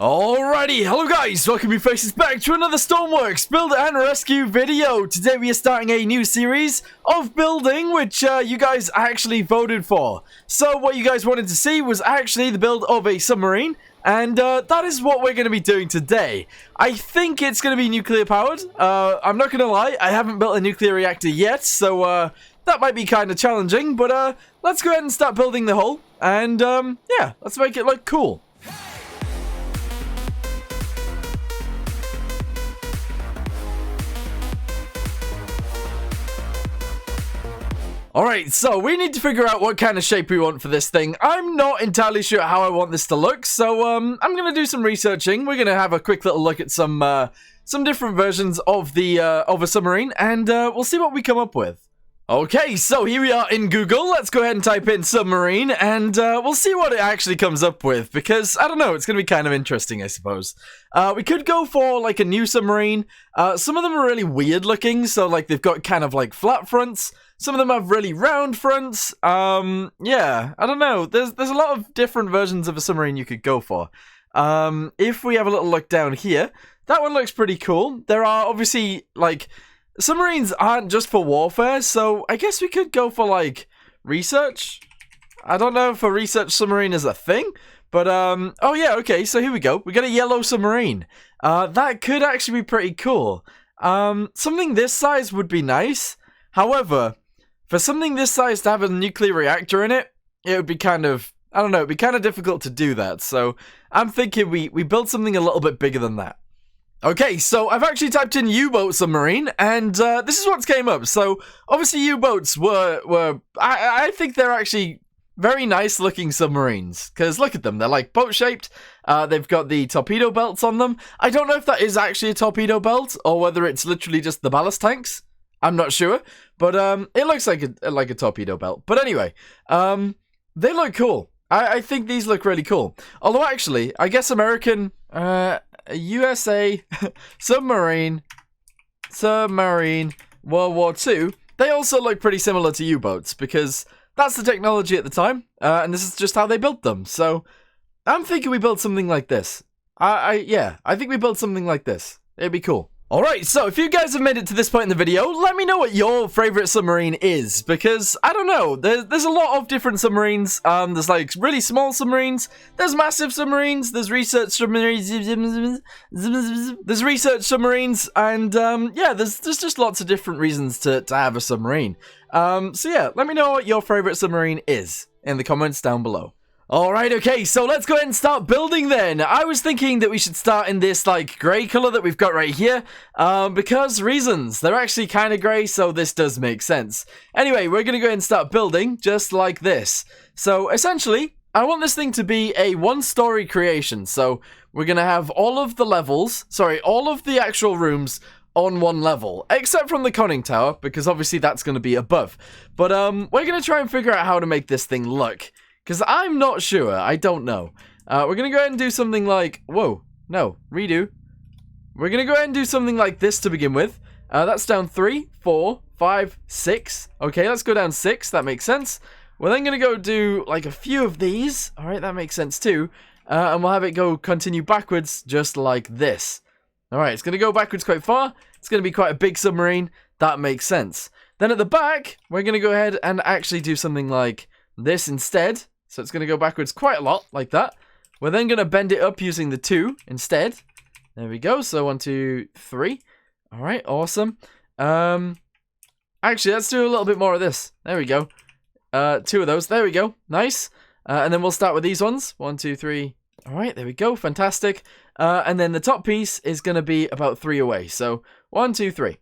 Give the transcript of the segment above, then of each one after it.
Alrighty, hello guys, welcome you faces back to another Stormworks build and rescue video. Today we are starting a new series of building, which you guys actually voted for. So what you guys wanted to see was actually the build of a submarine, and that is what we're going to be doing today. I think it's going to be nuclear powered. I'm not going to lie, I haven't built a nuclear reactor yet, so that might be kind of challenging, but let's go ahead and start building the hull, and yeah, let's make it look cool. Alright, so we need to figure out what kind of shape we want for this thing. I'm not entirely sure how I want this to look, so I'm going to do some researching. We're going to have a quick little look at some different versions of a submarine, and we'll see what we come up with. Okay, so here we are in Google. Let's go ahead and type in submarine, and we'll see what it actually comes up with, because, I don't know, it's going to be kind of interesting, I suppose. We could go for, like, a new submarine. Some of them are really weird looking, so, like, they've got kind of, like, flat fronts. Some of them have really round fronts. Yeah, I don't know. There's a lot of different versions of a submarine you could go for. If we have a little look down here, that one looks pretty cool. There are obviously, like, submarines aren't just for warfare, so I guess we could go for, like, research. I don't know if a research submarine is a thing, but, oh yeah, okay, so here we go. We got a yellow submarine. That could actually be pretty cool. Something this size would be nice. However, for something this size to have a nuclear reactor in it, it would be kind of, I don't know, it'd be kind of difficult to do that. So I'm thinking we build something a little bit bigger than that. Okay, so I've actually typed in U-boat submarine, and this is what came up. So obviously U-boats were I think they're actually very nice looking submarines, because look at them, they're like boat shaped. They've got the torpedo belts on them. I don't know if that is actually a torpedo belt or whether it's literally just the ballast tanks. I'm not sure, but it looks like a torpedo belt. But anyway, they look cool. I think these look really cool. Although actually, I guess American USA submarine World War II, they also look pretty similar to U-boats, because that's the technology at the time, and this is just how they built them. So I'm thinking we build something like this. Yeah, I think we build something like this. It'd be cool. Alright, so if you guys have made it to this point in the video, let me know what your favorite submarine is, because, I don't know, there's a lot of different submarines. There's like really small submarines, there's massive submarines, there's research submarines, and yeah, there's just lots of different reasons to have a submarine. So yeah, let me know what your favorite submarine is in the comments down below. Alright, okay, so let's go ahead and start building then. I was thinking that we should start in this, like, grey colour that we've got right here, because reasons. They're actually kind of grey, so this does make sense. Anyway, we're going to go ahead and start building just like this. So, essentially, I want this thing to be a one-story creation, so we're going to have all of the levels, all of the actual rooms on one level, except from the conning tower, because obviously that's going to be above. But, we're going to try and figure out how to make this thing look. Because I'm not sure. I don't know. We're going to go ahead and do something like... Whoa. No. Redo. We're going to go ahead and do something like this to begin with. That's down 3, 4, 5, 6. Okay, let's go down 6. That makes sense. We're then going to go do like a few of these. Alright, that makes sense too. And we'll have it go continue backwards just like this. Alright, it's going to go backwards quite far. It's going to be quite a big submarine. That makes sense. Then at the back, we're going to go ahead and actually do something like this instead. So it's going to go backwards quite a lot, like that. We're then going to bend it up using the 2 instead. There we go. So 1, 2, 3. All right, awesome. Actually, let's do a little bit more of this. There we go. 2 of those. There we go. Nice. And then we'll start with these ones. 1, 2, 3. All right, there we go. Fantastic. And then the top piece is going to be about 3 away. So 1, 2, 3.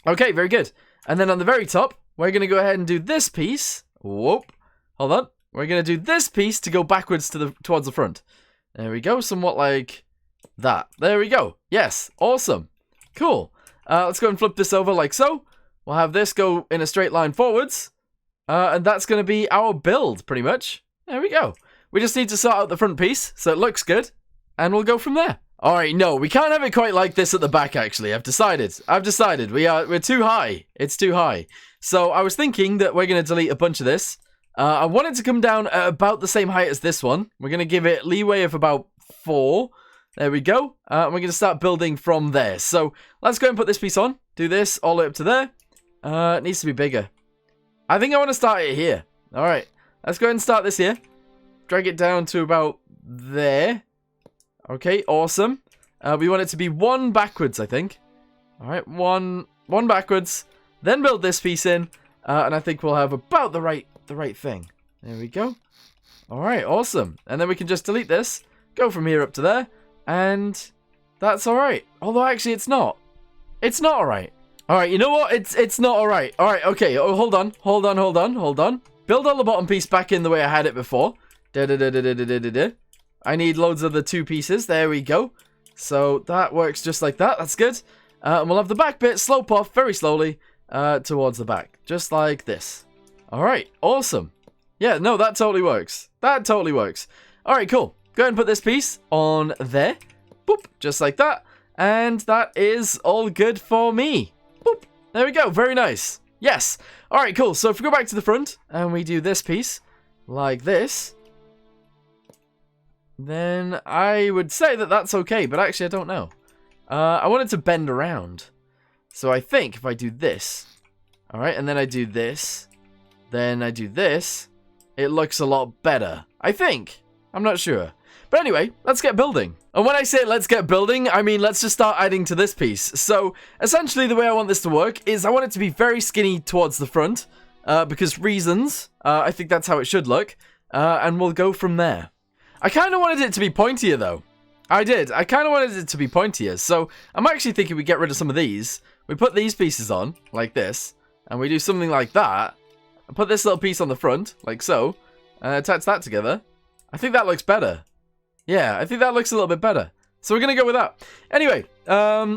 Okay, very good. And then on the very top, we're going to go ahead and do this piece. Whoop. Hold on. We're going to do this piece to go backwards towards the front. There we go, somewhat like that. There we go. Yes, awesome. Cool. Let's go and flip this over like so. We'll have this go in a straight line forwards. And that's going to be our build, pretty much. There we go. We just need to sort out the front piece so it looks good. And we'll go from there. Alright, no, we can't have it quite like this at the back, actually. I've decided. We're too high. It's too high. So I was thinking that we're going to delete a bunch of this. I want it to come down at about the same height as this one. We're going to give it leeway of about 4. There we go. And we're going to start building from there. So let's go and put this piece on. Do this all the way up to there. It needs to be bigger. I think I want to start it here. All right. Let's go ahead and start this here. Drag it down to about there. Okay, awesome. We want it to be one backwards, I think. All right, one backwards. Then build this piece in. And I think we'll have about the right thing. There we go. All right, awesome. And then we can just delete this. Go from here up to there. And that's all right. Although, actually, it's not. It's not all right. All right, you know what? It's not all right. All right, okay. Oh, hold on. Build all the bottom piece back in the way I had it before. I need loads of the 2 pieces. There we go. So that works just like that. That's good. And we'll have the back bit slope off very slowly towards the back. Just like this. All right, awesome. Yeah, no, that totally works. That totally works. All right, cool. Go ahead and put this piece on there. Boop, just like that. And that is all good for me. Boop, there we go. Very nice. Yes. All right, cool. So if we go back to the front and we do this piece like this, then I would say that that's okay. But actually, I don't know. I want it to bend around. So I think if I do this, all right, and then I do this, then I do this, it looks a lot better. I think. I'm not sure. But anyway, let's get building. And when I say let's get building, I mean let's just start adding to this piece. So essentially the way I want this to work is I want it to be very skinny towards the front. Because reasons. I think that's how it should look. And we'll go from there. I kind of wanted it to be pointier though. I did. I kind of wanted it to be pointier. So I'm actually thinking we get rid of some of these. We put these pieces on, like this. And we do something like that. And put this little piece on the front, like so. And attach that together. I think that looks better. Yeah, I think that looks a little bit better. So we're going to go with that. Anyway,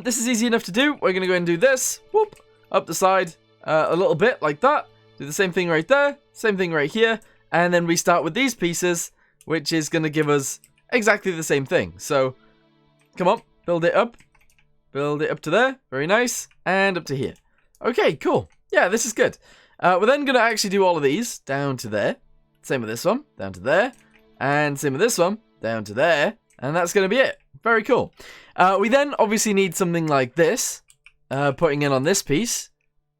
this is easy enough to do. We're going to go and do this. Whoop, up the side a little bit like that. Do the same thing right there. Same thing right here. And then we start with these pieces, which is going to give us exactly the same thing. So, come on, build it up. Build it up to there. Very nice. And up to here. Okay, cool. Yeah, this is good. We're then going to actually do all of these down to there. Same with this one. Down to there. And same with this one. Down to there, and that's going to be it. Very cool. We then obviously need something like this, putting in on this piece.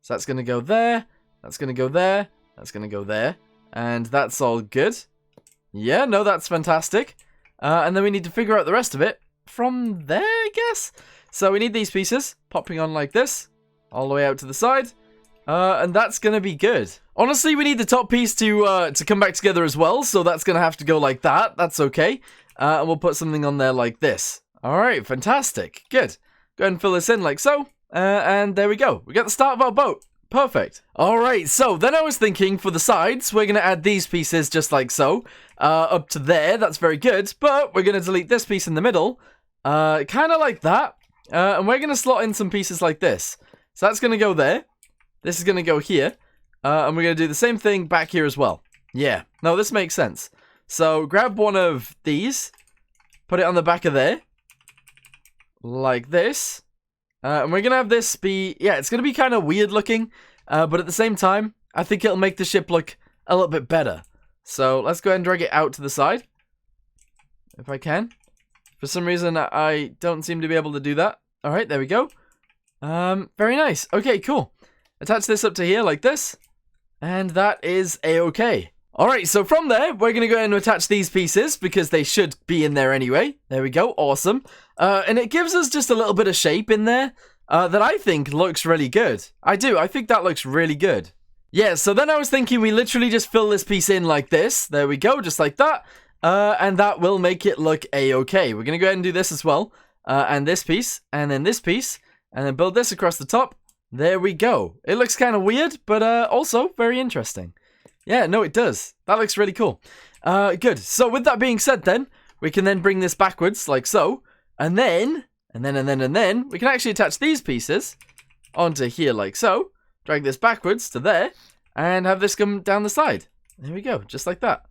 So that's going to go there, that's going to go there, that's going to go there, and that's all good. Yeah, no, that's fantastic. And then we need to figure out the rest of it from there, I guess. So we need these pieces popping on like this, all the way out to the side, and that's going to be good. Honestly, we need the top piece to come back together as well, so that's going to have to go like that. That's okay. And we'll put something on there like this. All right, fantastic. Good. Go ahead and fill this in like so. And there we go. We got the start of our boat. Perfect. All right, so then I was thinking for the sides, we're going to add these pieces just like so. Up to there, that's very good. But we're going to delete this piece in the middle. Kind of like that. And we're going to slot in some pieces like this. So that's going to go there. This is going to go here. And we're going to do the same thing back here as well. Yeah. No, this makes sense. So grab one of these. Put it on the back of there. Like this. And we're going to have this be... Yeah, it's going to be kind of weird looking. But at the same time, I think it'll make the ship look a little bit better. So let's go ahead and drag it out to the side. If I can. For some reason, I don't seem to be able to do that. All right, there we go. Very nice. Okay, cool. Attach this up to here like this. And that is a-okay. Alright, so from there, we're going to go ahead and attach these pieces because they should be in there anyway. There we go, awesome. And it gives us just a little bit of shape in there that I think looks really good. I think that looks really good. Yeah, so then I was thinking we literally just fill this piece in like this. There we go, just like that. And that will make it look a-okay. We're going to go ahead and do this as well. And this piece, and then this piece, and then build this across the top. There we go. It looks kind of weird, but also very interesting. Yeah, no, it does. That looks really cool. Good. So with that being said then, we can then bring this backwards like so. And then we can actually attach these pieces onto here like so. Drag this backwards to there. And have this come down the side. There we go. Just like that.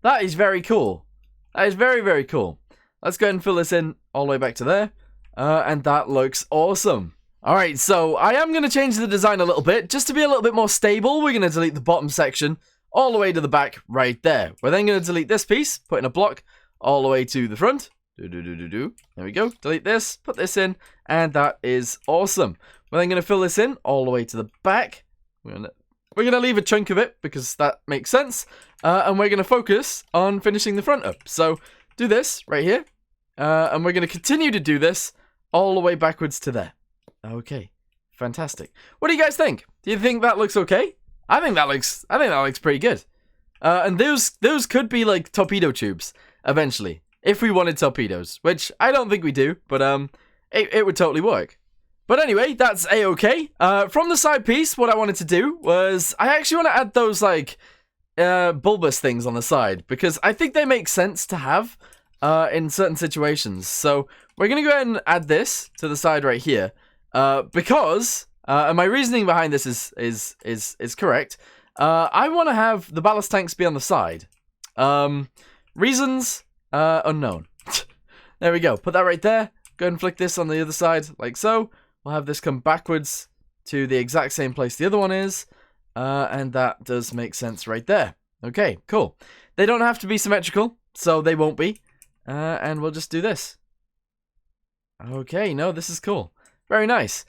That is very cool. That is very, very cool. Let's go ahead and fill this in all the way back to there. And that looks awesome. Alright, so I am going to change the design a little bit. Just to be a little bit more stable, we're going to delete the bottom section all the way to the back right there. We're then going to delete this piece, put in a block all the way to the front. There we go. Delete this, put this in, and that is awesome. We're then going to fill this in all the way to the back. We're going to leave a chunk of it because that makes sense. And we're going to focus on finishing the front up. So do this right here. And we're going to continue to do this all the way backwards to there. Okay, fantastic. What do you guys think? Do you think that looks okay? I think that looks pretty good. And those could be like torpedo tubes eventually, if we wanted torpedoes, which I don't think we do, but it would totally work. But anyway, that's a-okay. From the side piece, what I wanted to do was I actually want to add those like bulbous things on the side because I think they make sense to have in certain situations. So we're gonna go ahead and add this to the side right here because and my reasoning behind this is correct. I want to have the ballast tanks be on the side. Reasons unknown. There we go. Put that right there. Go ahead and flick this on the other side like so. We'll have this come backwards to the exact same place the other one is. And that does make sense right there. Okay, cool. They don't have to be symmetrical, so they won't be. And we'll just do this. Okay, no, this is cool. Very nice.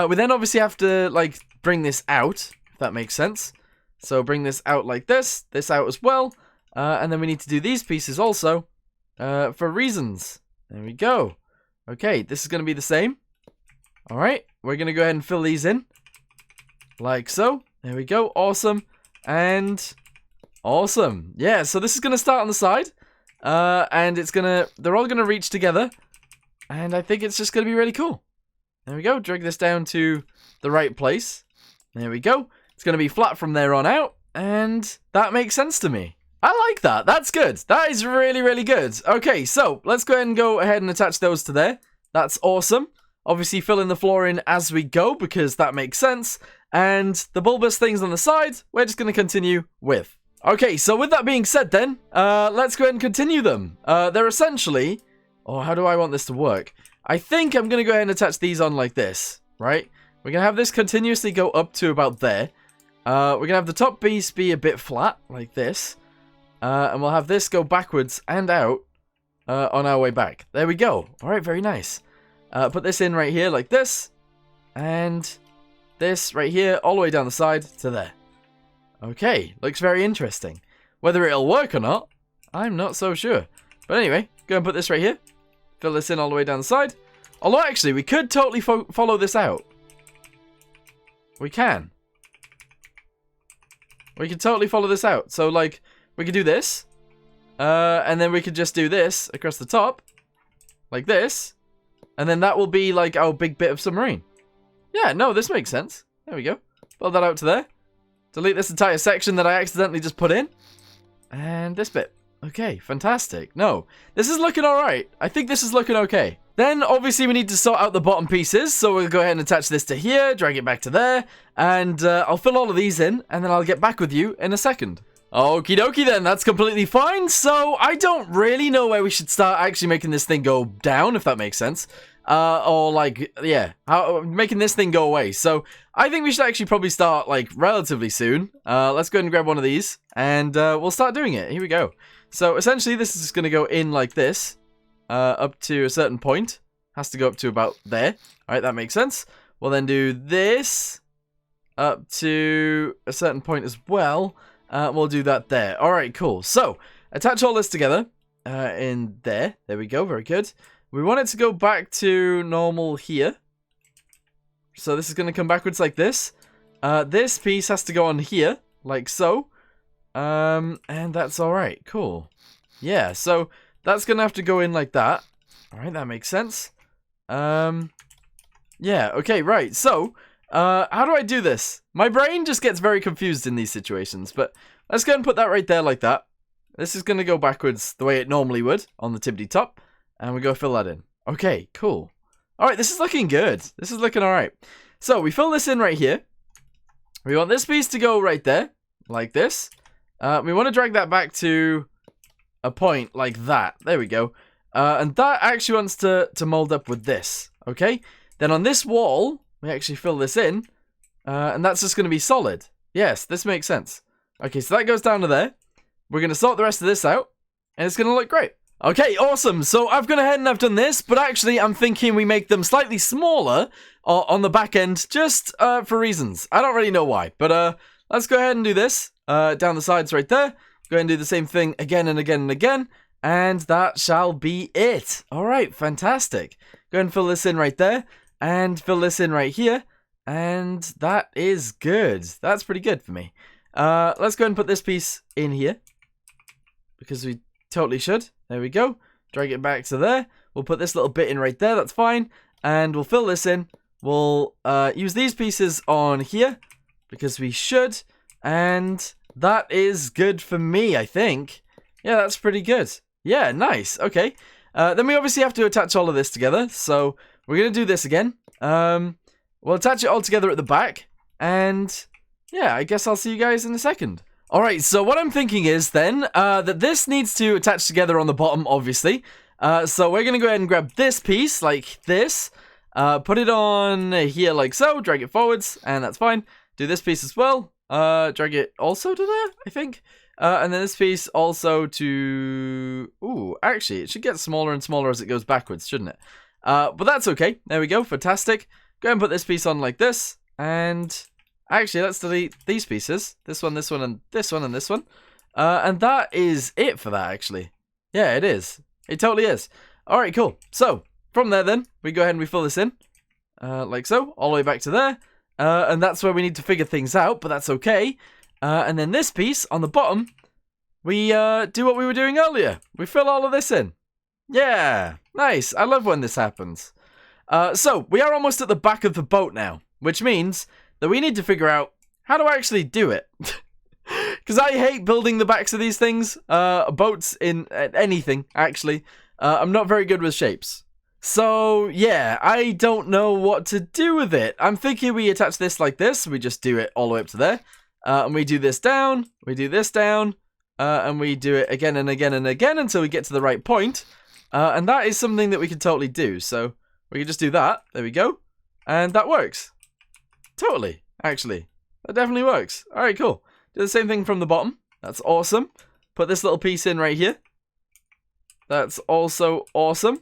We then obviously have to, like, bring this out, if that makes sense. So bring this out like this out as well. And then we need to do these pieces also for reasons. There we go. Okay, this is going to be the same. Alright, we're going to go ahead and fill these in. Like so. There we go. Awesome. And awesome. Yeah, so this is going to start on the side. And they're all going to reach together. And I think it's just going to be really cool. There we go. Drag this down to the right place. There we go. It's going to be flat from there on out. And that makes sense to me. I like that. That's good. That is really, really good. Okay, so let's go ahead and attach those to there. That's awesome. Obviously, fill in the floor in as we go because that makes sense. And the bulbous things on the side, we're just going to continue with. Okay, so with that being said then, let's go ahead and continue them. They're essentially... Oh, how do I want this to work? I think I'm going to go ahead and attach these on like this, right? We're going to have this continuously go up to about there. We're going to have the top piece be a bit flat, like this. And we'll have this go backwards and out on our way back. There we go. All right, very nice. Put this in right here like this. And this right here all the way down the side to there. Okay, looks very interesting. Whether it'll work or not, I'm not so sure. But anyway, go and put this right here. Fill this in all the way down the side. Although actually, we could totally follow this out. We can. We could totally follow this out. So like, we could do this. And then we could just do this across the top. Like this. And then that will be like our big bit of submarine. Yeah, no, this makes sense. There we go. Build that out to there. Delete this entire section that I accidentally just put in. And this bit. Okay, fantastic. No, this is looking alright. I think this is looking okay. Then, obviously, we need to sort out the bottom pieces. So we'll go ahead and attach this to here, drag it back to there. And I'll fill all of these in, and then I'll get back with you in a second. Okie dokie then, that's completely fine. So I don't really know where we should start actually making this thing go down, if that makes sense. Or like, yeah, making this thing go away. So I think we should actually probably start like relatively soon. Let's go ahead and grab one of these and we'll start doing it. Here we go. So essentially this is going to go in like this, up to a certain point. Has to go up to about there. All right, that makes sense. We'll then do this up to a certain point as well. We'll do that there. All right, cool. So attach all this together in there. There we go. Very good. We want it to go back to normal here. So this is going to come backwards like this. This piece has to go on here, like so. And that's all right. Cool. Yeah, so that's going to have to go in like that. All right, that makes sense. Yeah, okay, right. So, how do I do this? My brain just gets very confused in these situations, but let's go and put that right there like that. This is going to go backwards the way it normally would on the tippity top. And we go fill that in. Okay, cool. All right, this is looking good. This is looking all right. So we fill this in right here. We want this piece to go right there, like this. We want to drag that back to a point like that. There we go. And that actually wants to mold up with this. Okay. Then on this wall, we actually fill this in. And that's just going to be solid. Yes, this makes sense. Okay, so that goes down to there. We're going to sort the rest of this out. And it's going to look great. Okay, awesome. So I've gone ahead and I've done this, but actually I'm thinking we make them slightly smaller on the back end, just for reasons. I don't really know why, but let's go ahead and do this. Down the sides right there. Go ahead and do the same thing again and again and again, and that shall be it. All right, fantastic. Go ahead and fill this in right there, and fill this in right here, and that is good. That's pretty good for me. Let's go ahead and put this piece in here, because we totally should. There we go. Drag it back to there. We'll put this little bit in right there. That's fine. And we'll fill this in. We'll use these pieces on here because we should. And that is good for me, I think. Yeah, that's pretty good. Yeah, nice. Okay. Then we obviously have to attach all of this together. So we're going to do this again. We'll attach it all together at the back. And yeah, I guess I'll see you guys in a second. Alright, so what I'm thinking is then, that this needs to attach together on the bottom, obviously. So we're going to go ahead and grab this piece, like this. Put it on here like so, drag it forwards, and that's fine. Do this piece as well. Drag it also to there, I think. And then this piece also to... Ooh, actually, it should get smaller and smaller as it goes backwards, shouldn't it? But that's okay. There we go, fantastic. Go ahead and put this piece on like this, and... Actually, let's delete these pieces. This one, and this one, and this one. And that is it for that, actually. Yeah, it is. It totally is. Alright, cool. So, from there then, we go ahead and we fill this in. Like so, all the way back to there. And that's where we need to figure things out, but that's okay. And then this piece, on the bottom, we do what we were doing earlier. We fill all of this in. Yeah, nice. I love when this happens. So, we are almost at the back of the boat now, which means... that we need to figure out how to actually do it. Because I hate building the backs of these things. Boats in anything, actually. I'm not very good with shapes. So, yeah, I don't know what to do with it. I'm thinking we attach this like this. We just do it all the way up to there. And we do this down. We do this down. And we do it again and again and again until we get to the right point. And that is something that we can totally do. So, we can just do that. There we go. And that works. Totally, actually. That definitely works. Alright, cool. Do the same thing from the bottom. That's awesome. Put this little piece in right here. That's also awesome.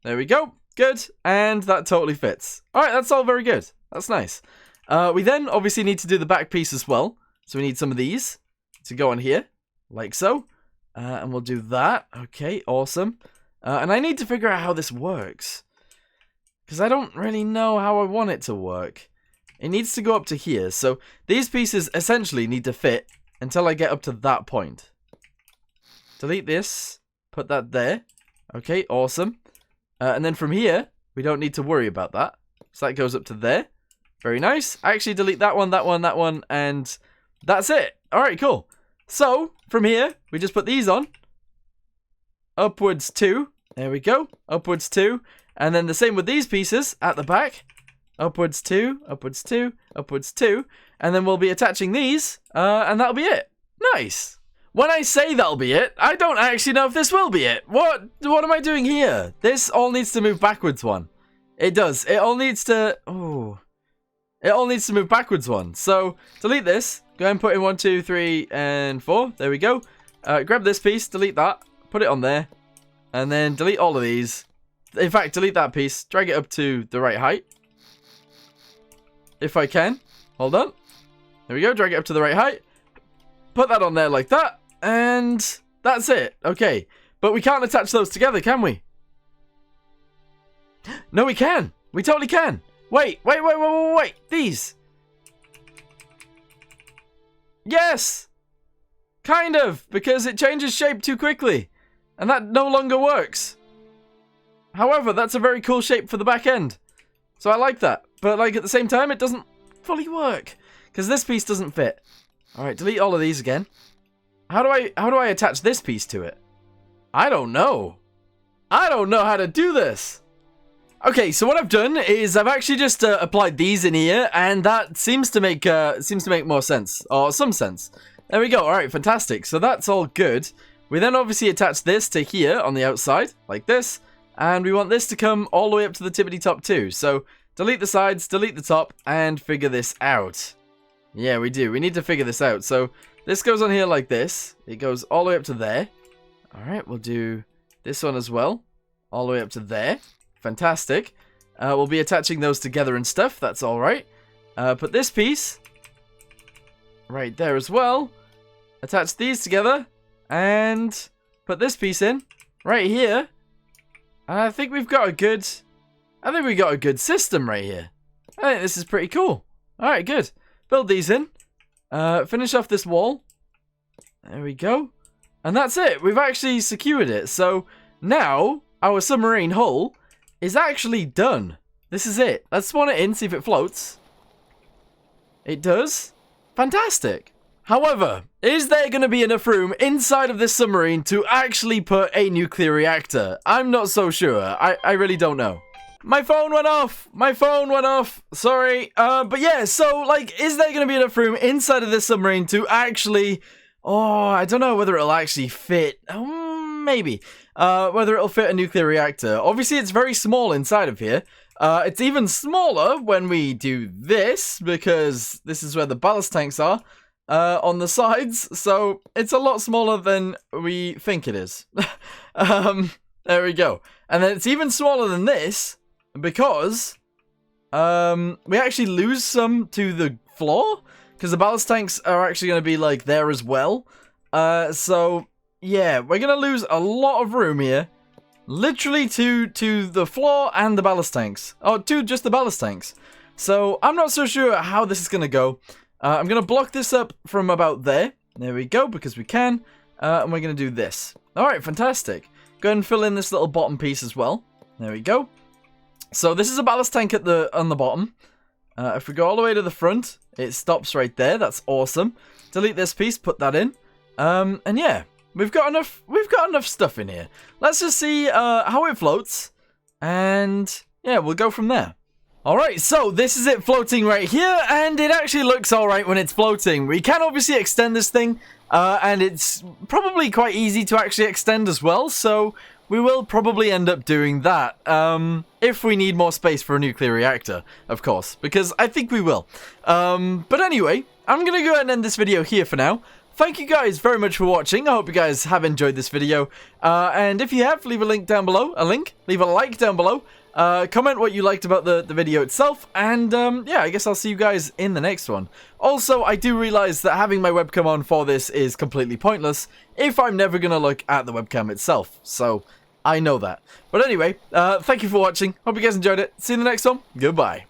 There we go. Good. And that totally fits. Alright, that's all very good. That's nice. We then obviously need to do the back piece as well. So we need some of these to go on here. Like so. And we'll do that. Okay, awesome. And I need to figure out how this works. Because I don't really know how I want it to work. It needs to go up to here, so these pieces essentially need to fit until I get up to that point. Delete this, put that there. Okay, awesome. And then from here, we don't need to worry about that. So that goes up to there. Very nice. Actually, delete that one, that one, that one, and that's it. Alright, cool. So, from here, we just put these on. Upwards 2. There we go. Upwards 2. And then the same with these pieces at the back. Upwards 2, upwards 2, upwards 2. And then we'll be attaching these, and that'll be it. Nice. When I say that'll be it, I don't actually know if this will be it. What am I doing here? This all needs to move backwards one. It does. It all needs to... Oh. It all needs to move backwards one. So, delete this. Go ahead and put in 1, 2, 3, and 4. There we go. Grab this piece, delete that. Put it on there. And then delete all of these. In fact, delete that piece. Drag it up to the right height. If I can. Hold on. There we go. Drag it up to the right height. Put that on there like that. And that's it. Okay. But we can't attach those together, can we? No, we can. We totally can. Wait. These. Yes. Kind of. Because it changes shape too quickly. And that no longer works. However, that's a very cool shape for the back end. So I like that. But like at the same time, it doesn't fully work. Because this piece doesn't fit. Alright, delete all of these again. How do I attach this piece to it? I don't know. I don't know how to do this. Okay, so what I've done is I've actually just applied these in here, and that seems to make more sense, or some sense. There we go. All right, fantastic. So that's all good. We then obviously attach this to here on the outside, like this, and we want this to come all the way up to the tippity top too. So delete the sides, delete the top, and figure this out. Yeah, we do. We need to figure this out. So this goes on here like this. It goes all the way up to there. All right, we'll do This one as well. All the way up to there. Fantastic. We'll be attaching those together and stuff. That's alright. Put this piece right there as well. Attach these together. And put this piece in right here. And I think we've got a good... system right here. I think this is pretty cool. Alright, good. Build these in. Finish off this wall. There we go. And that's it. We've actually secured it. So now our submarine hull is actually done. This is it. Let's spawn it in, see if it floats. It does. Fantastic. However, is there going to be enough room inside of this submarine to actually put a nuclear reactor? I'm not so sure. I really don't know. My phone went off. My phone went off. Sorry. But yeah, so like, is there going to be enough room inside of this submarine to actually... Oh, I don't know whether it'll actually fit. Maybe. Whether it'll fit a nuclear reactor. Obviously, it's very small inside of here. It's even smaller when we do this, because this is where the ballast tanks are on the sides. So it's a lot smaller than we think it is. There we go. And then it's even smaller than this, because we actually lose some to the floor. Because the ballast tanks are actually going to be, like, there as well. So, yeah, we're going to lose a lot of room here. Literally to the floor and the ballast tanks. Oh, to just the ballast tanks. So, I'm not so sure how this is going to go. I'm going to block this up from about there. There we go, because we can. And we're going to do this. Alright, fantastic. Go ahead and fill in this little bottom piece as well. There we go. So, this is a ballast tank on the bottom. If we go all the way to the front, it stops right there. That's awesome. Delete this piece, put that in. And yeah, we've got enough stuff in here. Let's just see how it floats. And yeah, we'll go from there. Alright, so this is it floating right here, and it actually looks alright when it's floating. We can obviously extend this thing, and it's probably quite easy to actually extend as well, so we will probably end up doing that, if we need more space for a nuclear reactor, of course, because I think we will. But anyway, I'm going to go ahead and end this video here for now. Thank you guys very much for watching. I hope you guys have enjoyed this video. And if you have, leave a link down below. Leave a like down below. Comment what you liked about the video itself. And yeah, I guess I'll see you guys in the next one. Also, I do realize that having my webcam on for this is completely pointless if I'm never going to look at the webcam itself. So, I know that. But anyway, thank you for watching. Hope you guys enjoyed it. See you in the next one. Goodbye.